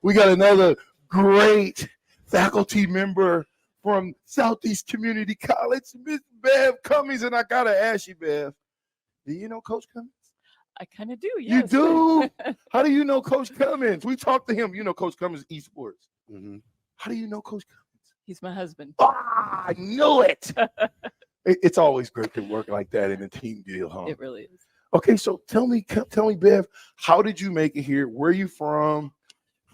We got another great faculty member from Southeast Community College, Miss Bev Cummins. And I got to ask you, Bev, do you know Coach Cummins? I kind of do, yes. You do? How do you know Coach Cummins? We talked to him. You know Coach Cummins, esports. Mm-hmm. How do you know Coach Cummins? He's my husband. I knew it. It's always great to work like that in a team deal, huh? It really is. Okay, so tell me, Bev, how did you make it here? Where are you from?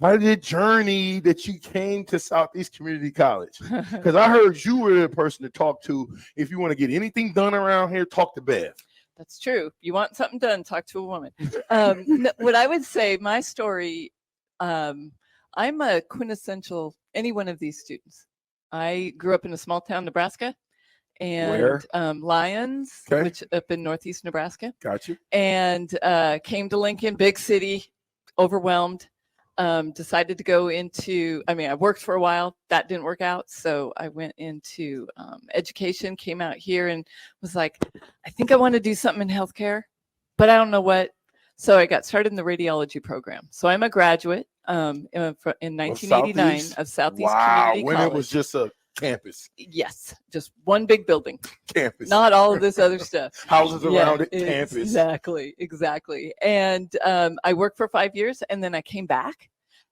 How did it journey that you came to Southeast Community College? Because I heard you were the person to talk to. If you want to get anything done around here, talk to Bev. That's true. You want something done, talk to a woman. What I would say, my story, I'm a quintessential, any one of these students. I grew up in a small town, Nebraska, and Lyons, which up in northeast Nebraska. Gotcha. And came to Lincoln, big city, overwhelmed. Decided to go into, I worked for a while. That didn't work out. So I went into education, came out here and was like, I think I want to do something in healthcare, but I don't know what. So I got started in the radiology program. So I'm a graduate in 1989 of Southeast Community College. When it was just a campus. Yes, just one big building. Campus. Not all of this other stuff. Houses around it, campus. Exactly. And I worked for 5 years, and then I came back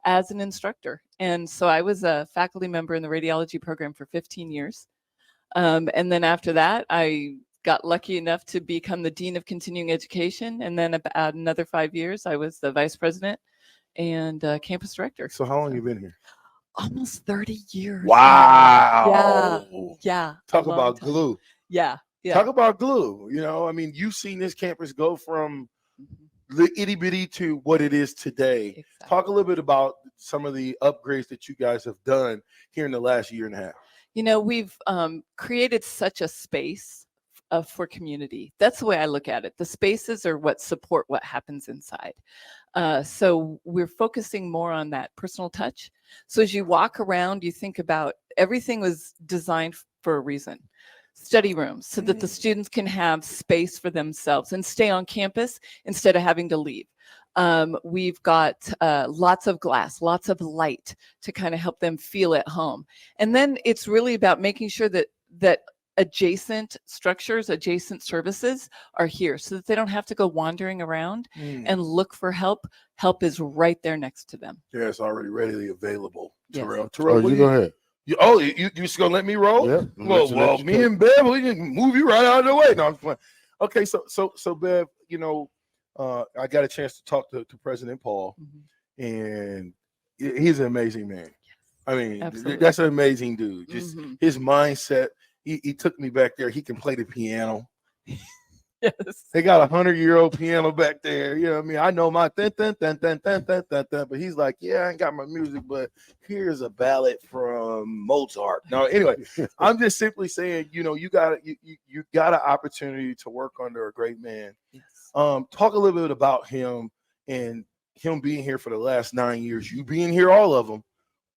as an instructor. And so I was a faculty member in the radiology program for 15 years. And then after that, I got lucky enough to become the Dean of Continuing Education. And then about another 5 years, I was the Vice President and Campus Director. So how long have you been here? Almost 30 years. Wow. Yeah. Talk about glue. Yeah. Talk about glue. You've seen this campus go from the itty bitty to what it is today. Exactly. Talk a little bit about some of the upgrades that you guys have done here in the last year and a half. We've created such a space for community. That's the way I look at it. The spaces are what support what happens inside. So we're focusing more on that personal touch. So as you walk around, you think about everything was designed for a reason. Study rooms so that the students can have space for themselves and stay on campus instead of having to leave. We've got lots of glass, lots of light to kind of help them feel at home. And then it's really about making sure that adjacent structures, adjacent services are here so that they don't have to go wandering around and look for help. Help is right there next to them. Yeah, it's already readily available. Yes. Terrell, you go ahead. You just gonna let me roll? Yeah. Well, me and Bev, we can move you right out of the way. No, I'm playing. Okay, so Bev, I got a chance to talk to President Paul, and he's an amazing man. Absolutely. That's an amazing dude. Just his mindset. He took me back there. He can play the piano. Yes. They got 100-year-old piano back there. You know what I mean? I know my but he's like, yeah, I ain't got my music, but here's a ballad from Mozart. No, anyway, I'm just simply saying, you got an opportunity to work under a great man. Yes. Talk a little bit about him and him being here for the last 9 years, you being here, all of them.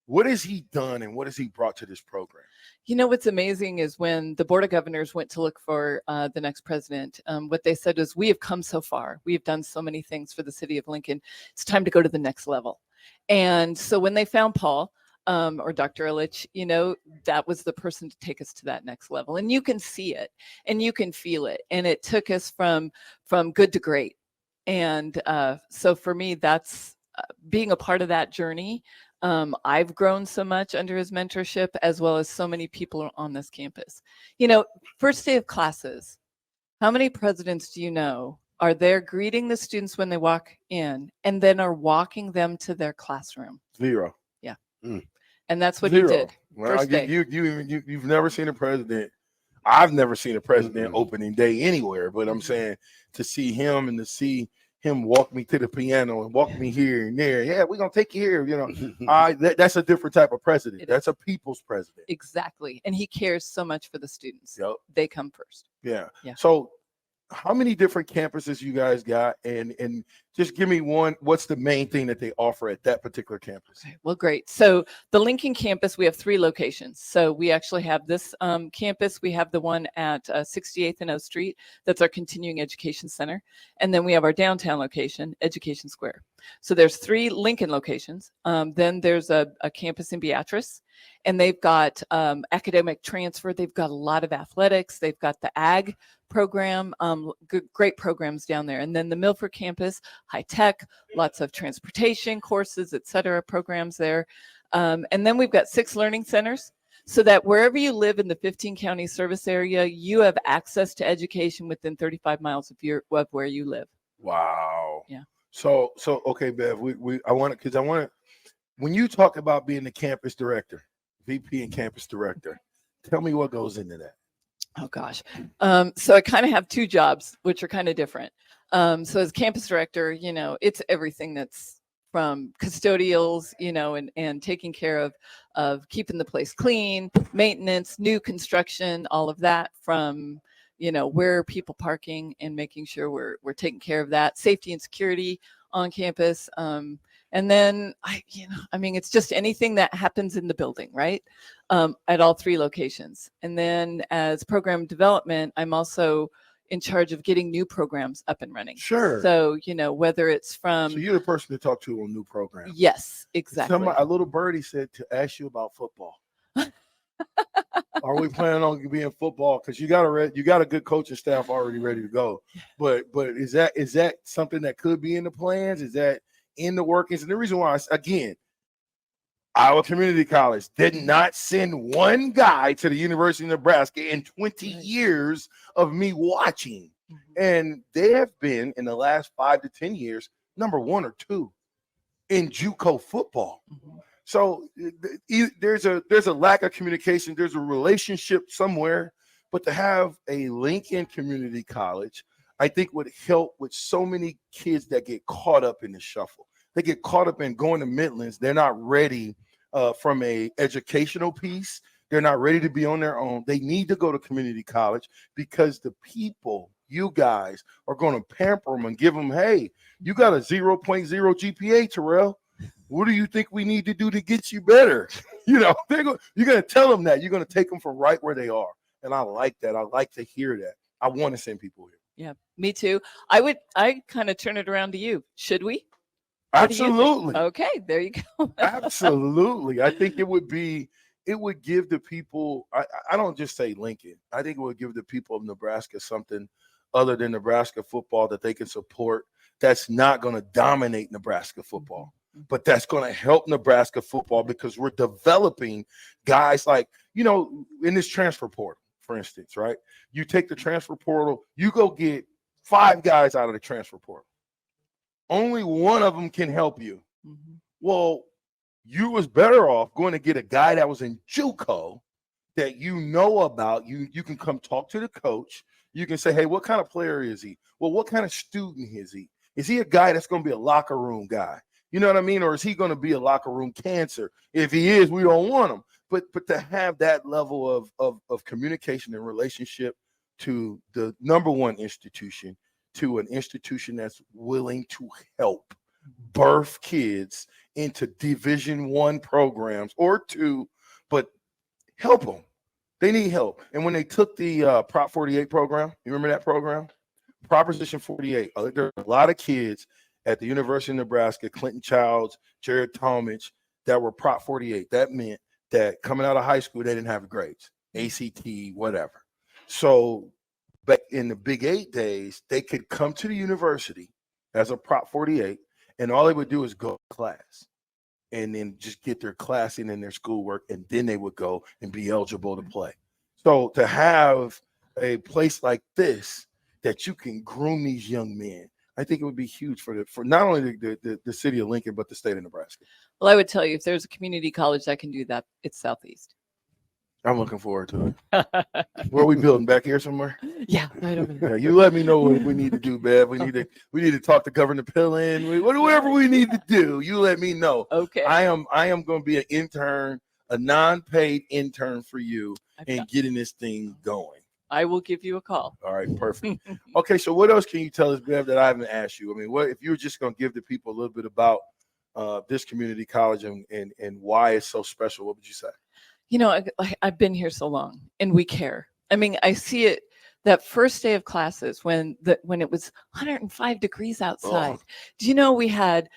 What has he done and what has he brought to this program? What's amazing is when the Board of Governors went to look for the next president, what they said is, we have come so far. We have done so many things for the city of Lincoln. It's time to go to the next level. And so when they found Paul or Dr. Illich, that was the person to take us to that next level. And you can see it and you can feel it. And it took us from good to great. And so for me, that's being a part of that journey. I've grown so much under his mentorship, as well as so many people on this campus. First day of classes, how many presidents do you know are there greeting the students when they walk in and then are walking them to their classroom? 0. Yeah. And that's what 0. He did. Well, you've never seen a president. I've never seen a president opening day anywhere, but I'm saying to see him and to see him walk me to the piano and walk me here and there. Yeah, we're going to take you here. That's a different type of president. That's a people's president. Exactly. And he cares so much for the students. Yep. They come first. Yeah. So how many different campuses you guys got, and just give me one. What's the main thing that they offer at that particular campus? Okay, well, great. So the Lincoln campus, we have 3 locations. So we actually have this campus. We have the one at 68th and O Street. That's our continuing education center. And then we have our downtown location, Education Square. So there's 3 Lincoln locations. Then there's a campus in Beatrice, and they've got academic transfer. They've got a lot of athletics. They've got the ag program, great programs down there. And then the Milford campus, high tech, lots of transportation courses, et cetera, programs there. And then we've got 6 learning centers, so that wherever you live in the 15 county service area, you have access to education within 35 miles of where you live. Wow. Yeah. So okay, Bev, I want to, when you talk about being the campus director, VP and campus director, tell me what goes into that. Oh gosh. So I kind of have 2 jobs, which are kind of different. So as campus director, it's everything that's from custodials, and taking care of keeping the place clean, maintenance, new construction, all of that, from, where are people parking and making sure we're taking care of that, safety and security on campus. And then it's just anything that happens in the building, right? At all 3 locations. And then as program development, I'm also in charge of getting new programs up and running. Sure. So, whether it's from. So you're the person to talk to on new programs. Yes, exactly. A little birdie said to ask you about football. Are we planning on being football? Because you got a good coaching staff already ready to go. But is that something that could be in the plans? Is that in the workings? And the reason why, again, Iowa Community College did not send one guy to the University of Nebraska in 20 years of me watching. And they have been, in the last 5 to 10 years, number 1 or 2 in JUCO football. So there's a lack of communication. There's a relationship somewhere, but to have a Lincoln Community College, I think would help with so many kids that get caught up in the shuffle. They get caught up in going to Midlands. They're not ready from a educational piece. They're not ready to be on their own. They need to go to community college because the people, you guys, are going to pamper them and give them, hey, you got a 0.0 GPA, Terrell. What do you think we need to do to get you better? You're going to tell them that. You're going to take them from right where they are. And I like that. I like to hear that. I want to send people here. Yeah, me too. I kind of turn it around to you. Should we? Absolutely. Okay, there you go. Absolutely. I think it would give the people, I don't just say Lincoln. I think it would give the people of Nebraska something other than Nebraska football that they can support that's not going to dominate Nebraska football, but that's going to help Nebraska football because we're developing guys like, in this transfer portal, for instance, right? You take the transfer portal, you go get 5 guys out of the transfer portal. Only one of them can help you. Well, you was better off going to get a guy that was in JUCO that you know about. You can come talk to the coach. You can say, hey, what kind of player is he? Well, what kind of student is he? Is he a guy that's going to be a locker room guy? You know what I mean? Or is he going to be a locker room cancer? If he is, we don't want him. But to have that level of communication and relationship to the number 1 institution, to an institution that's willing to help birth kids into Division I programs or 2, but help them. They need help. And when they took the Prop 48 program, you remember that program? Proposition 48. There are a lot of kids at the University of Nebraska, Clinton Childs, Jared Talmadge, that were Prop 48. That meant that coming out of high school, they didn't have grades, ACT, whatever. So back in the Big 8 days, they could come to the university as a Prop 48, and all they would do is go to class and then just get their class in and their schoolwork, and then they would go and be eligible to play. So to have a place like this that you can groom these young men, I think it would be huge for not only the city of Lincoln, but the state of Nebraska. Well, I would tell you, if there's a community college that can do that, it's Southeast. I'm looking forward to it. Where are we building? Back here somewhere? Yeah, right over there. Yeah, you let me know what we need to do, Bev. We need to talk to Governor Pillin. Whatever we need to do, you let me know. Okay. I am going to be an intern, a non-paid intern for you, and getting this thing going. I will give you a call. All right, perfect. Okay, so what else can you tell us, Bev, that I haven't asked you? I mean, what if you were just going to give the people a little bit about this community college and why it's so special? What would you say? You know, I've been here so long, and we care. I mean, I see it that first day of classes when it was 105 degrees outside. Do you know we had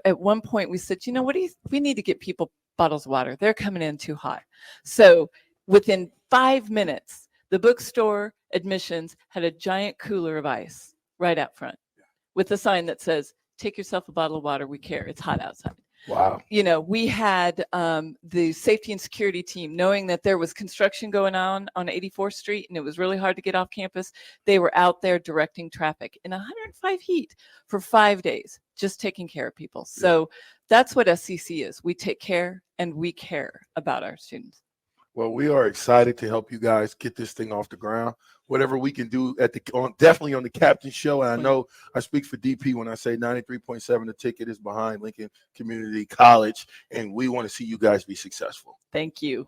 at one point we said, you know, we need to get people bottles of water. They're coming in too hot. So within 5 minutes, the bookstore admissions had a giant cooler of ice right out front with a sign that says, "Take yourself a bottle of water. We care. It's hot outside." Wow. You know, we had the safety and security team, knowing that there was construction going on 84th Street and it was really hard to get off campus. They were out there directing traffic in 105 heat for 5 days, just taking care of people. So that's what SCC is. We take care and we care about our students. Well, we are excited to help you guys get this thing off the ground. Whatever we can do definitely on the Captain Show. And I know I speak for DP when I say 93.7 The Ticket is behind Lincoln Community College, and we want to see you guys be successful. Thank you.